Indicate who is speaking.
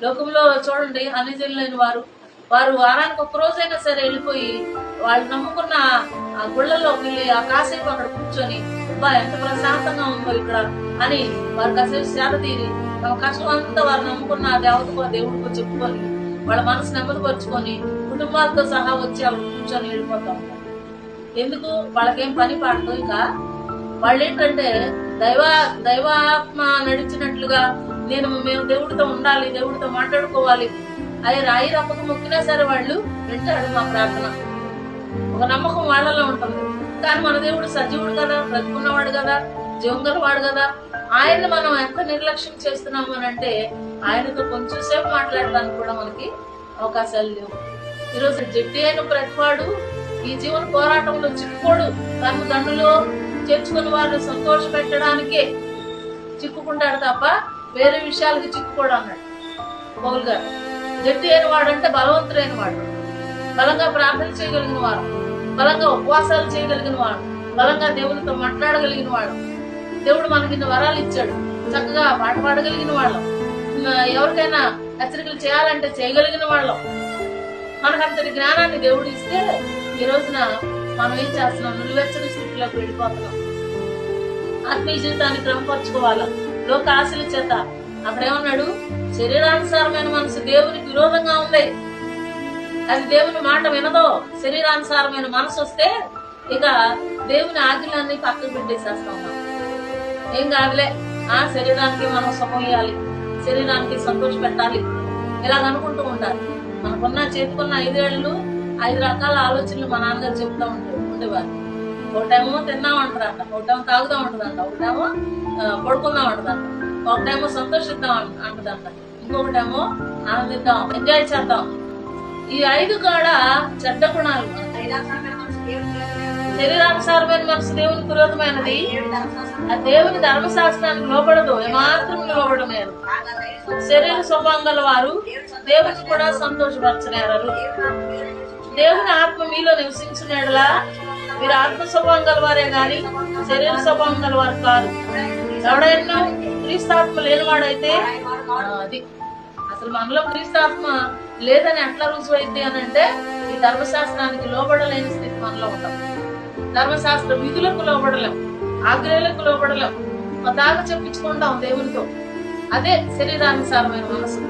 Speaker 1: లోకంలో చూడండి అన్యజనులైన వారు వారానికి ఒక్క రోజైనా సరే వెళ్ళిపోయి వాళ్ళు నమ్ముకున్న ఆ గుళ్ళలోకి వెళ్ళి ఆ కాసేపు అక్కడ కూర్చొని బా ఎంత ప్రశాంతంగా ఉందో ఇక్కడ అని వారు కాసేపు సేద తీరి తమ కష్టం అంతా వారు నమ్ముకున్న దేవతకో దేవుడికో చెప్పుకొని వాళ్ళ మనసు నెమ్మదిపరుచుకొని కుటుంబాలతో సహా వచ్చి అక్కడ కూర్చొని వెళ్ళిపోతా ఉంటారు. ఎందుకు? వాళ్ళకేం పని పాడదు. ఇక వాళ్ళు ఏంటంటే దైవాత్మ నడిచినట్లుగా మేము దేవుడితో ఉండాలి, దేవుడితో మాట్లాడుకోవాలి, అదే రాయి రప్పకు మొక్కినా సరే వాళ్ళు వింటాడు మా ప్రార్థన. ఒక నమ్మకం వాళ్ళలో ఉంటుంది. కానీ మన దేవుడు సజీవుడు కదా, బ్రతుకున్నవాడు కదా, జీవంగలవాడు కదా. ఆయన్ని మనం ఎంత నిర్లక్ష్యం చేస్తున్నాము అని అంటే ఆయనతో కొంచెం సేపు మాట్లాడడానికి కూడా మనకి అవకాశాలు లేవు. ఈరోజు జడ్డి అయిన ప్రతివాడు ఈ జీవన పోరాటంలో చిక్కుకోడు. తన దండులో చేర్చుకున్న వారిని సంతోష పెట్టడానికే చిక్కుకుంటాడు తప్ప వేరే విషయాలకి చిక్కుకోడు అన్నాడు పౌలు గారు. జడ్డి అయిన వాడు అంటే బలవంతుడైన వాడు, బలంగా ప్రార్థన చేయగలిగిన వాడు, బలంగా ఉపవాసాలు చేయగలిగిన వాడు, బలంగా దేవునితో మాట్లాడగలిగిన వాడు. దేవుడు మనకి వరాలు ఇచ్చాడు, చక్కగా పాట పాడగలిగిన వాళ్ళం, ఎవరికైనా హెచ్చరికలు చేయాలంటే చేయగలిగిన వాళ్ళం. మనకంతటి జ్ఞానాన్ని దేవుడు ఇస్తే ఈ రోజున మనం ఏం చేస్తున్నాం? నిలువెచ్చని స్థితిలోకి వెళ్ళిపోతున్నాం. ఆత్మీయ జీవితాన్ని క్రమపరచుకోవాలా. లోక ఆశల చేత అక్కడ ఏమన్నాడు? శరీరానుసారమైన మనసు దేవునికి విరోధంగా ఉంది. అది దేవుని మాట వినదో. శరీరానుసారమైన మనసు వస్తే ఇక దేవుని ఆజ్ఞలన్నీ పక్కకు పెట్టేసేస్తా ఉన్నాం. ఏం కాదులే, శరీరానికి మనం సుఖం ఇవ్వాలి, శరీరానికి సంతోష పెట్టాలి, ఇలాగ అనుకుంటూ ఉంటారు. మనకున్న చేతికున్న 5 ఏళ్ళు 5 రకాల ఆలోచనలు మా నాన్నగారు చెప్తా ఉండేవారు. ఒకటేమో తిన్నామంటారంట, ఒకటేమో తాగుదాం ఉంటుందంట, ఒకటేమో పడుకుందాం ఉంటుందంట, ఒకటేమో సంతోషిద్దాం అంటదంట, ఇంకొకటేమో ఆనందిద్దాం, ఎంజాయ్ చేద్దాం. ఈ 5 కూడా చెడ్డ గుణాలు. శరీరానుసారమైన మనసు దేవునికి విరోధమైనది. ఆ దేవుని ధర్మశాస్త్రానికి లోబడదు, ఏమాత్రం లోబడలేదు. శరీర స్వభావం గల వారు దేవుని కూడా సంతోషపరచనేరరు. దేవుని ఆత్మ మీలో నివసించినలా మీరు ఆత్మ స్వభావం గల వారే గాని శరీర స్వభావం గల వారు కాదు. ఎవడైనా క్రీస్తాత్మ లేనివాడైతే అది అసలు మనలో క్రీస్తాత్మ లేదని ఎట్లా రుజువైంది అని అంటే ఈ ధర్మశాస్త్రానికి లోబడలేని స్థితి మనలో ఉంటాం. ధర్మశాస్త్ర విధులకు లోబడలేం, ఆజ్ఞలకు లోబడలేం, దాకా చెప్పించుకుంటాం దేవునితో. అదే శరీరానుసారమైన మనసు.